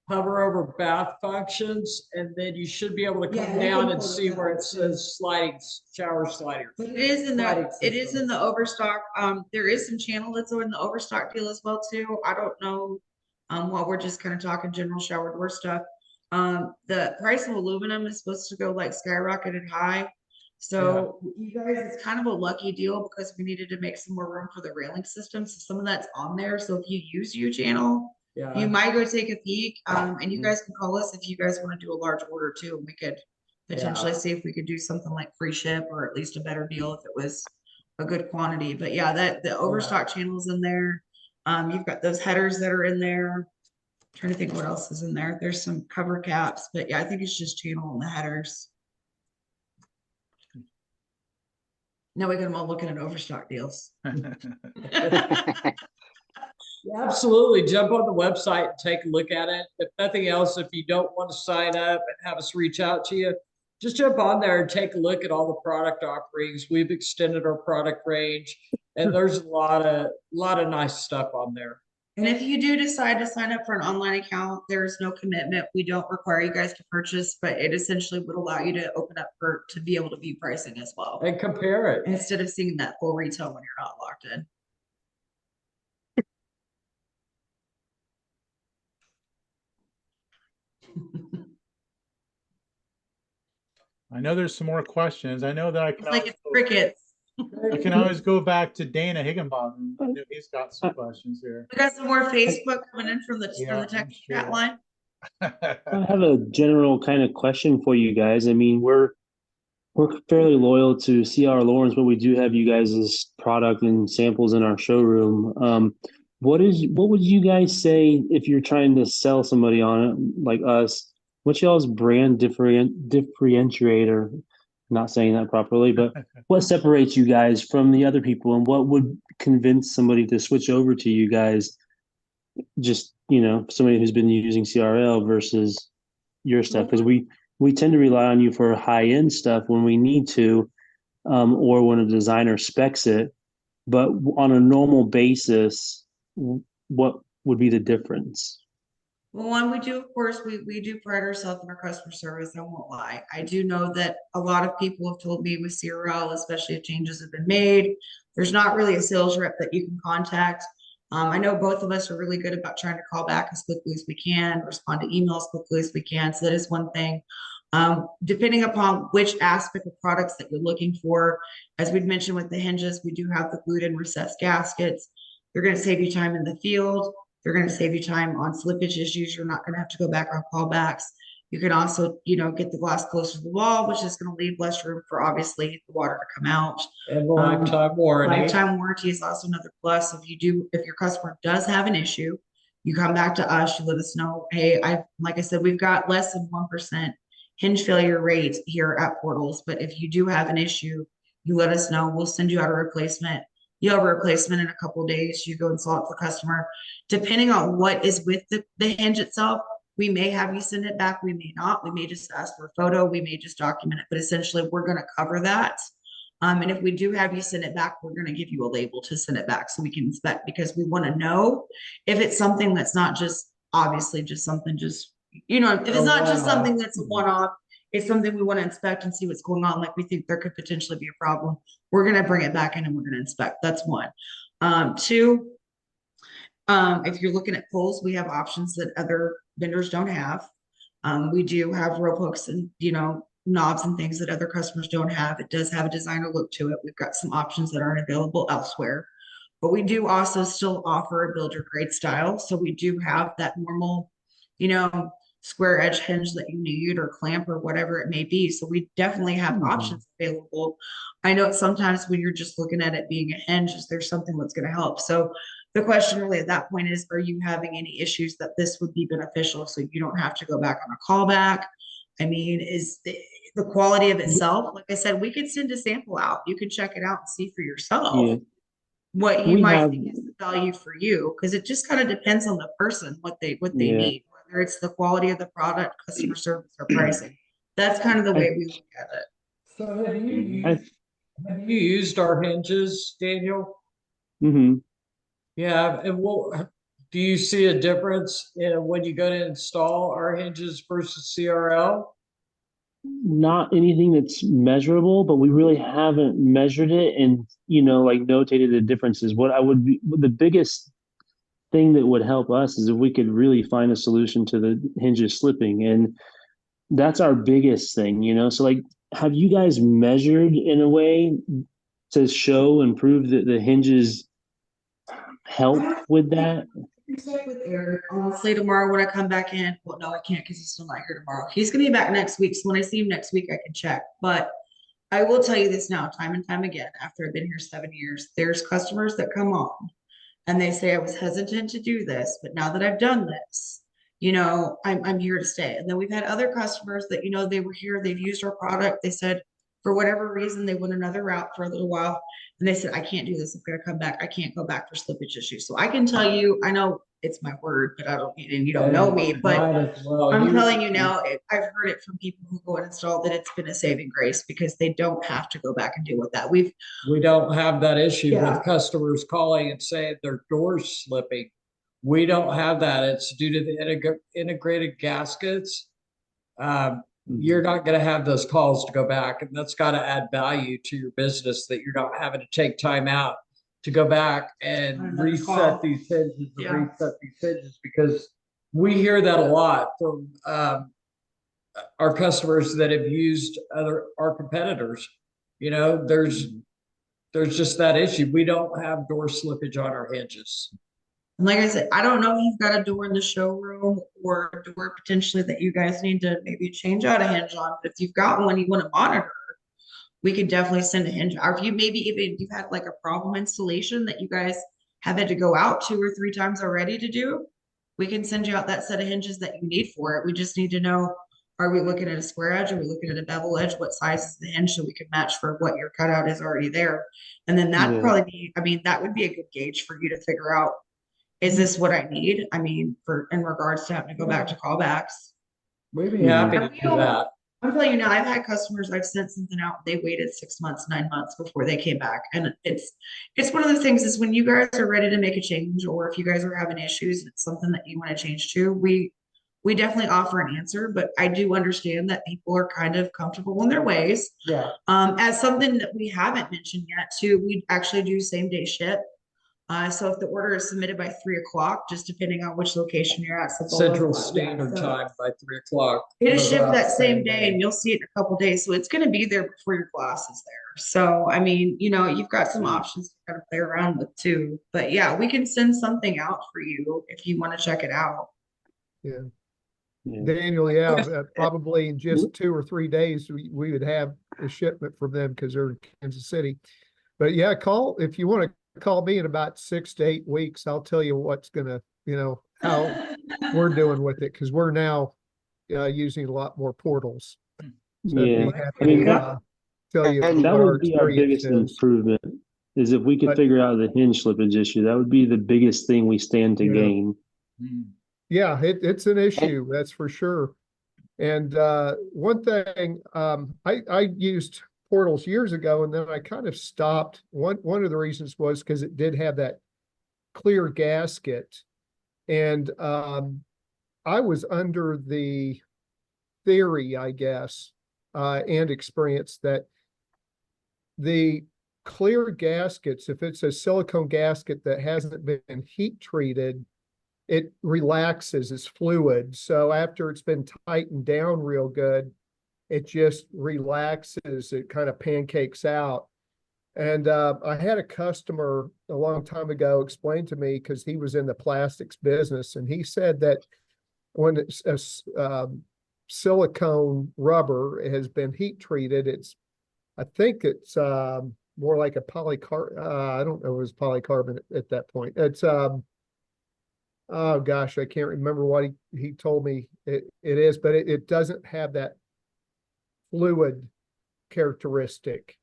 hover over bath functions, and then you should be able to come down and see where it says sliding shower sliders. But it is in Sliding that, it is system. in the overstock. There is some channel that's in the overstock deal as well too. I don't know. While we're just kind of talking general shower door stuff. The price of aluminum is supposed to go like skyrocketed high. So you guys, it's kind of a lucky deal because we needed to make some more room for the railing system. So some of that's on there. So if you use U channel, you might go take a peek. And you guys can call us if you guys want to do a large order too. And we could potentially see if we could do something like free ship or at least a better deal if it was a good quantity. But yeah, that the overstock channel's in there. You've got those headers that are in there. Trying to think what else is in there. There's some cover caps, but yeah, I think it's just channel and the headers. Now we got them all looking at overstock deals. Absolutely. Jump on the website and take a look at it. If nothing else, if you don't want to sign up and have us reach out to you, just jump on there and take a look at all the product offerings. We've extended our product range, and there's a lot of nice stuff on there. And if you do decide to sign up for an online account, there is no commitment. We don't require you guys to purchase, but it essentially would allow you to open up to be able to view pricing as well. And compare it. Instead of seeing that full retail when you're not locked in. I know there's some more questions. I know that I can, Like it's crickets. I can always go back to Dana Higginbotham. I know he's got some questions here. We got some more Facebook coming in from the text chat line. I have a general kind of question for you guys. I mean, we're fairly loyal to CR Lawrence, but we do have you guys' product and samples in our showroom. What would you guys say if you're trying to sell somebody on it like us? What's y'all's brand differentiator? Not saying that properly, but what separates you guys from the other people, and what would convince somebody to switch over to you guys? Just, somebody who's been using CRL versus your stuff, because we tend to rely on you for high-end stuff when we need to, or when a designer specs it. But on a normal basis, what would be the difference? Well, one, we do, of course, we do pride ourselves in our customer service. I won't lie. I do know that a lot of people have told me with CRL, especially if changes have been made, there's not really a sales rep that you can contact. I know both of us are really good about trying to call back as quickly as we can, respond to emails as quickly as we can. So that is one thing. Depending upon which aspect of products that you're looking for, as we'd mentioned with the hinges, we do have the glued-in recessed gaskets. They're going to save you time in the field. They're going to save you time on slippage issues. You're not going to have to go back on callbacks. You can also, get the glass closer to the wall, which is going to leave less room for obviously the water to come out. And the lifetime warranty. Lifetime warranty is also another plus. If your customer does have an issue, You come back to us, you let us know, hey, like I said, we've got less than 1% hinge failure rate here at Portals, but if you do have an issue, you let us know, we'll send you out a replacement. You have a replacement in a couple of days, you go install it for the customer. Depending on what is with the hinge itself, we may have you send it back, we may not, we may just ask for a photo, we may just document it, but essentially we're gonna cover that. And if we do have you send it back, we're gonna give you a label to send it back so we can inspect, because we wanna know if it's something that's not just, obviously just something just, you know, if it's not just something that's a one-off, it's something we wanna inspect and see what's going on, like we think there could potentially be a problem. We're gonna bring it back in and we're gonna inspect, that's one. Two, if you're looking at poles, we have options that other vendors don't have. We do have rope hooks and, you know, knobs and things that other customers don't have. It does have a designer look to it. We've got some options that aren't available elsewhere, but we do also still offer a builder grade style. So we do have that normal, you know, square edge hinge that you need, or clamp, or whatever it may be. So we definitely have options available. I know sometimes when you're just looking at it being a hinge, is there something that's going to help? So the question really at that point is, are you having any issues that this would be beneficial so you don't have to go back on a callback? I mean, is the quality of itself, like I said, we could send a sample out. You can check it out and see for yourself what you might think is the value for you, because it just kind of depends on the person, what they need, whether it's the quality of the product, customer service, or pricing. That's kind of the way we look at it. So have you used our hinges, Daniel? Mm-hmm. Yeah, and what do you see a difference in when you go to install our hinges versus CRL? Not anything that's measurable, but we really haven't measured it and, you know, like notated the differences. What I would be, the biggest thing that would help us is if we could really find a solution to the hinges slipping. And that's our biggest thing, you know? So like, have you guys measured in a way to show and prove that the hinges help with that? Check with Eric. Honestly, tomorrow when I come back in, well, no, I can't because he's still not here tomorrow. He's gonna be back next week. So when I see him next week, I can check. But I will tell you this now, time and time again, after I've been here 7 years, there's customers that come on and they say, I was hesitant to do this, but now that I've done this, you know, I'm here to stay. And then we've had other customers that, you know, they were here, they've used our product. They said, for whatever reason, they went another route for a little while. And they said, I can't do this. I'm going to come back. I can't go back for slippage issues. So I can tell you, I know it's my word, but I don't, and you don't know me, but I'm telling you now, I've heard it from people who go and install that it's been a saving grace because they don't have to go back and deal with that. We don't have that issue with customers calling and saying their door's slipping. We don't have that. It's due to the integrated gaskets. You're not going to have those calls to go back, and that's got to add value to your business, that you're not having to take time out to go back and reset these hinges, because we hear that a lot from our customers that have used our competitors. You know, there's just that issue. We don't have door slippage on our hinges. And like I said, I don't know if you've got a door in the showroom or a door potentially that you guys need to maybe change out a hinge on. But if you've got one you want to monitor, we could definitely send a hinge. Or if you maybe even you've had like a problem installation that you guys have had to go out 2 or 3 times already to do, we can send you out that set of hinges that you need for it. We just need to know, are we looking at a square edge? Are we looking at a bevel edge? What size is the hinge so we can match for what your cutout is already there? And then that'd probably be, I mean, that would be a good gauge for you to figure out, is this what I need? I mean, for in regards to having to go back to callbacks. We'd be happy to do that. I'm telling you now, I've had customers, I've sent something out, they waited 6 months, 9 months before they came back. And it's one of the things is when you guys are ready to make a change, or if you guys are having issues and it's something that you want to change to, we definitely offer an answer, but I do understand that people are kind of comfortable in their ways. Yeah. As something that we haven't mentioned yet too, we actually do same day ship. So if the order is submitted by 3 o'clock, just depending on which location you're at, Central Standard Time by 3 o'clock. It'll ship that same day and you'll see it in a couple days. So it's going to be there before your glass is there. So, I mean, you know, you've got some options to kind of play around with too, but yeah, we can send something out for you if you want to check it out. Yeah. Daniel, probably in just 2 or 3 days, we would have a shipment from them because they're in Kansas City. But yeah, if you want to call me in about 6 to 8 weeks. I'll tell you what's gonna, you know, how we're doing with it, because we're now using a lot more portals. So I'd Yeah, be happy I mean, to tell you And what that our would be our experience biggest is. improvement, is if we could But- figure out the hinge slippage issue. That would be the biggest thing we stand to Yeah. gain. Mm. Yeah, it's an issue, that's for sure. And one thing, I used portals years ago, and then I kind of stopped. One of the reasons was because it did have that clear gasket. And I was under the theory, I guess, and experience that the clear gaskets, if it's a silicone gasket that hasn't been heat treated, it relaxes, it's fluid. So after it's been tightened down real good, it just relaxes, it kind of pancakes out. And I had a customer a long time ago explain to me, because he was in the plastics business, and he said that when it's a silicone rubber, it has been heat treated, I think it's more like a I don't know if it was polycarbonate at that point. It's oh gosh, I can't remember what he told me it is, but it doesn't have that fluid characteristic.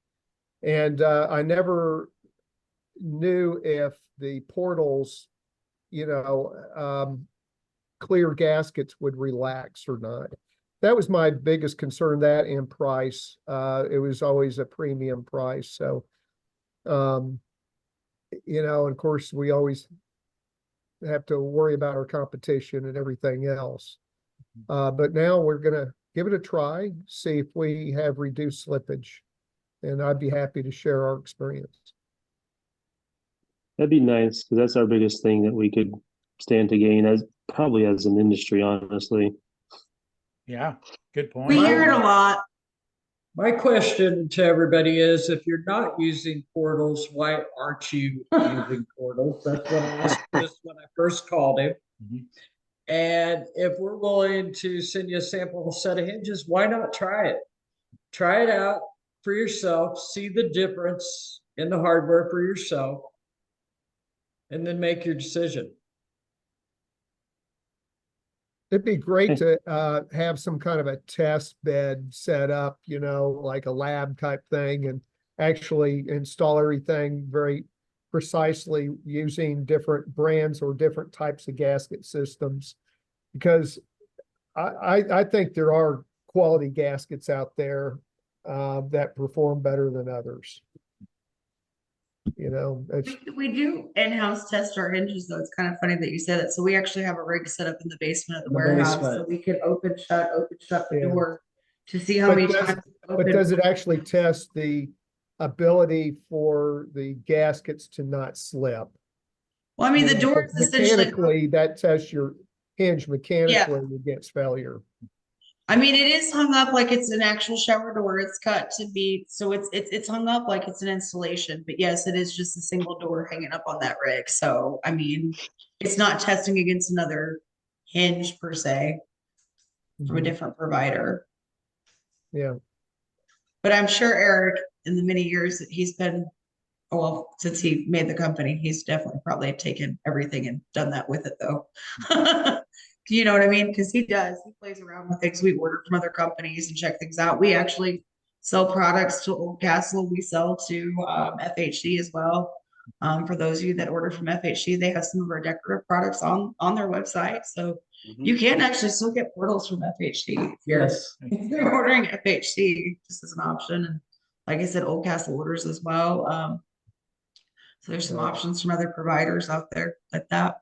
And I never knew if the portals, clear gaskets would relax or not. That was my biggest concern, that and price. It was always a premium price. So, and of course, we always have to worry about our competition and everything else. But now we're going to give it a try, see if we have reduced slippage. And I'd be happy to share our experience. That'd be nice, because that's our biggest thing that we could stand to gain as an industry, honestly. Yeah, good point. We hear it a lot. My question to everybody is, if you're not using portals, why aren't you using portals? That's what I asked Chris when I first called him. Mhm. And if we're willing to send you a sample set of hinges, why not try it? Try it out for yourself, see the difference in the hardware for yourself, and then make your decision. It'd be great to have some kind of a test bed set up, like a lab type thing, and actually install everything very precisely using different brands or different types of gasket systems. Because I think there are quality gaskets out there that perform better than others. We do in-house test our hinges, though. It's kind of funny that you said that. So we actually have a rig set up in the basement of the warehouse, so basement. we can open, shut the Yeah. door to see how But many does- times. it's But opened. does it actually test the ability for the gaskets to not slip? Well, I mean, the door is essentially. Mechanically, that tests your hinge mechanically against failure. I mean, it is hung up like it's an actual shower door. It's cut to be, so it's hung up like it's an installation. But yes, it is just a single door hanging up on that rig. So I mean, it's not testing against another hinge per se from a Mhm. different provider. Yeah. But I'm sure Eric, in the many years that he's been, well, since he made the company, he's definitely probably taken everything and done that with it, though. You know what I mean? Because he does. He plays around with things. We order from other companies and check things out. We actually sell products to Old Castle. We sell to FHD as well. For those of you that order from FHD, they have some of our decorative products on their website. So you can actually still get portals from FHD. Yes. If you're ordering FHD, just as an option. And like I said, Old Castle orders as well. So there's some options from other providers out there like that.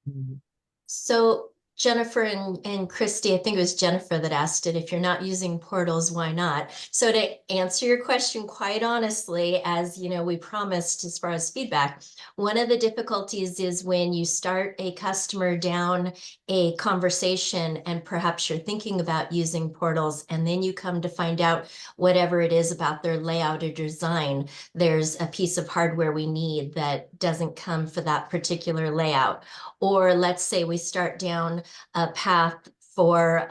Mhm. So Jennifer and Christy, I think it was Jennifer that asked it, if you're not using portals, why not? So to answer your question, quite honestly, as we promised as far as feedback, one of the difficulties is when you start a customer down a conversation and perhaps you're thinking about using portals, and then you come to find out whatever it is about their layout or design, there's a piece of hardware we need that doesn't come for that particular layout. Or let's say we start down a path for,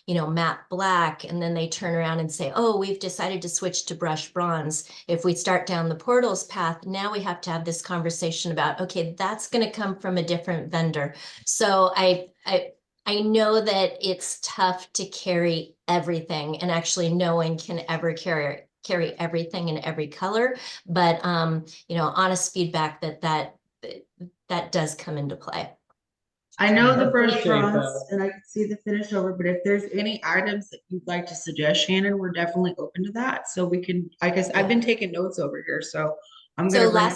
you know, matte black, and then they turn around and say, oh, we've decided to switch to brush bronze. If we start down the portals path, now we have to have this conversation about, okay, that's going to come from a different vendor. So I know that it's tough to carry everything, and actually no one can ever carry everything in every color, but you know, honest feedback that does come into play. I know the I brush appreciate bronze that. and I can see the finish over, but if there's any items that you'd like to suggest, Shannon, we're definitely open to that. So we can, I guess, I've been taking notes over here, so I'm So gonna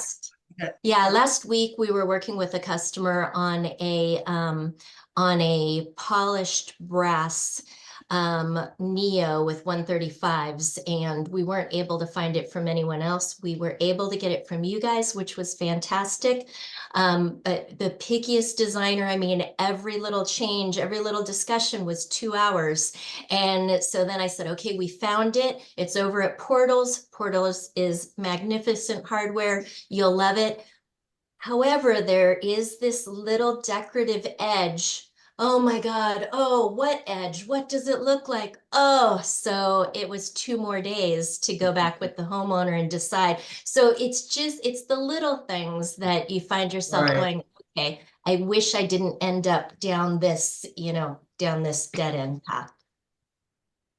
bring. last week we were working with a customer on a polished brass Neo with 135s, and we weren't able to find it from anyone else. We were able to get it from you guys, which was fantastic. But the pickiest designer, I mean, every little change, every little discussion was 2 hours. And so then I said, okay, we found it. It's over at Portals. Portals is magnificent hardware. You'll love it. However, there is this little decorative edge. Oh my God. Oh, what edge? What does it look like? Oh, so it was 2 more days to go back with the homeowner and decide. So it's the little things that you find yourself Right. going, okay, I wish I didn't end up down this, you know, down this dead end path.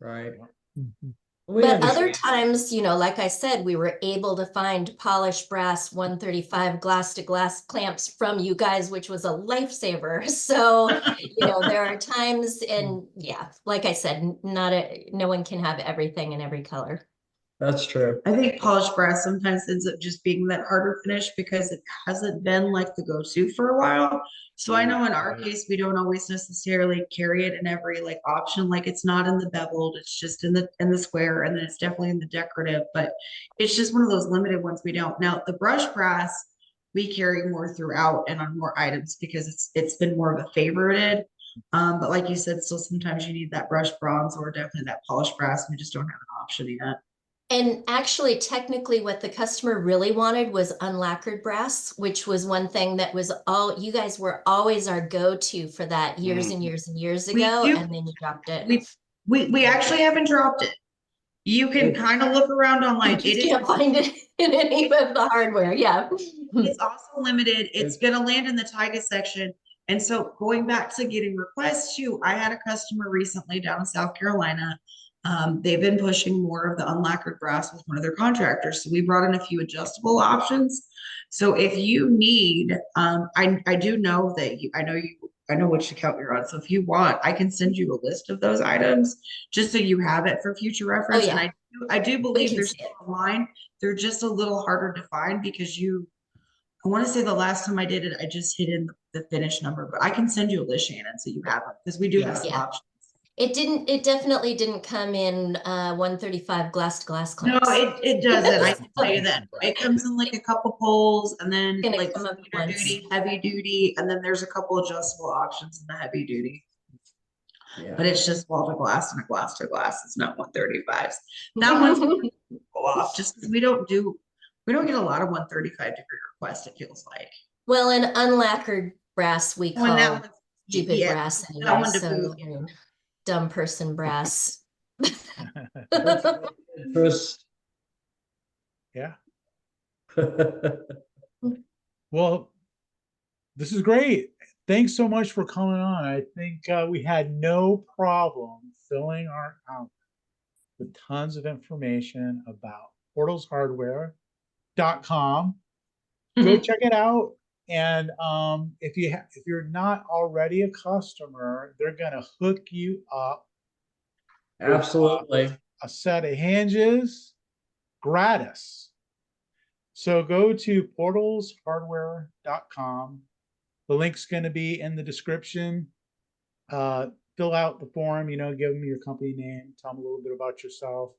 Right. Mhm. We But other understand. times, you know, like I said, we were able to find polished brass 135 glass to glass clamps from you guys, which was a lifesaver. So, you know, there are times, and yeah, like I said, no one can have everything in every color. That's true. I think polished brass sometimes ends up just being that harder finish because it hasn't been like the go-to for a while. So I know in our case, we don't always necessarily carry it in every like option. Like it's not in the beveled, it's just in the square, and then it's definitely in the decorative, but it's just one of those limited ones we don't. Now the brush brass we carry more throughout and on more items because it's been more of a favorited. But like you said, still sometimes you need that brush bronze or definitely that polished brass. We just don't have an option yet. And actually, technically, what the customer really wanted was unlacquered brass, which was one thing that was you guys were always our go-to for that years and years and years ago, and then you dropped it. We actually haven't dropped it. You can kind of look around online. You just can't find it in any of the hardware. Yeah. It's also limited. It's going to land in the Taiga section. And so going back to getting requests too, I had a customer recently down in South Carolina. They've been pushing more of the unlacquered brass with one of their contractors. So we brought in a few adjustable options. So if you need, I do know that I know which account you're on. So if you want, I can send you a list of those items just so you have it for future reference. Oh, yeah. And I do believe can there's see it. online. They're just a little harder to find because I want to say the last time I did it, I just hit in the finish number, but I can send you a list, Shannon, so you have it because we do have some Yeah. options. It definitely didn't come in 135 glass to glass No, clamps. it doesn't. I can tell you that. It comes in like a couple poles and then Gonna like come up lighter once. duty, heavy duty, and then there's a couple adjustable options in the heavy duty. Yeah. But it's just wall to glass and a glass to glass. It's not 135s. That one's go off just because we don't get a lot of 135 degree requests, it feels like. Well, an unlacquered brass we When that call one's stupid yeah, brass that anyway, one to so boot. I mean, dumb person brass. Chris. Yeah. Well, this is great. Thanks so much for coming on. I think we had no problem filling our account with tons of information about portalshardware.com. Go check it out. And if you're not already a customer, they're gonna hook you up with, Absolutely. a set of hinges gratis. So go to portalshardware.com. The link's going to be in the description. Fill out the form, give them your company name, tell them a little bit about yourself.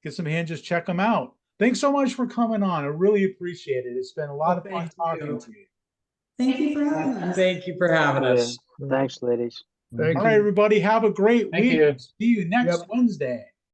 Get some hinges, check them out. Thanks so much for coming on. I really appreciate it. It's been a lot of fun talking to you. Thank you for having us. Thank you for having us. Thanks, ladies. Thank All right, you. everybody, have a great Thank week. you. See you next Wednesday.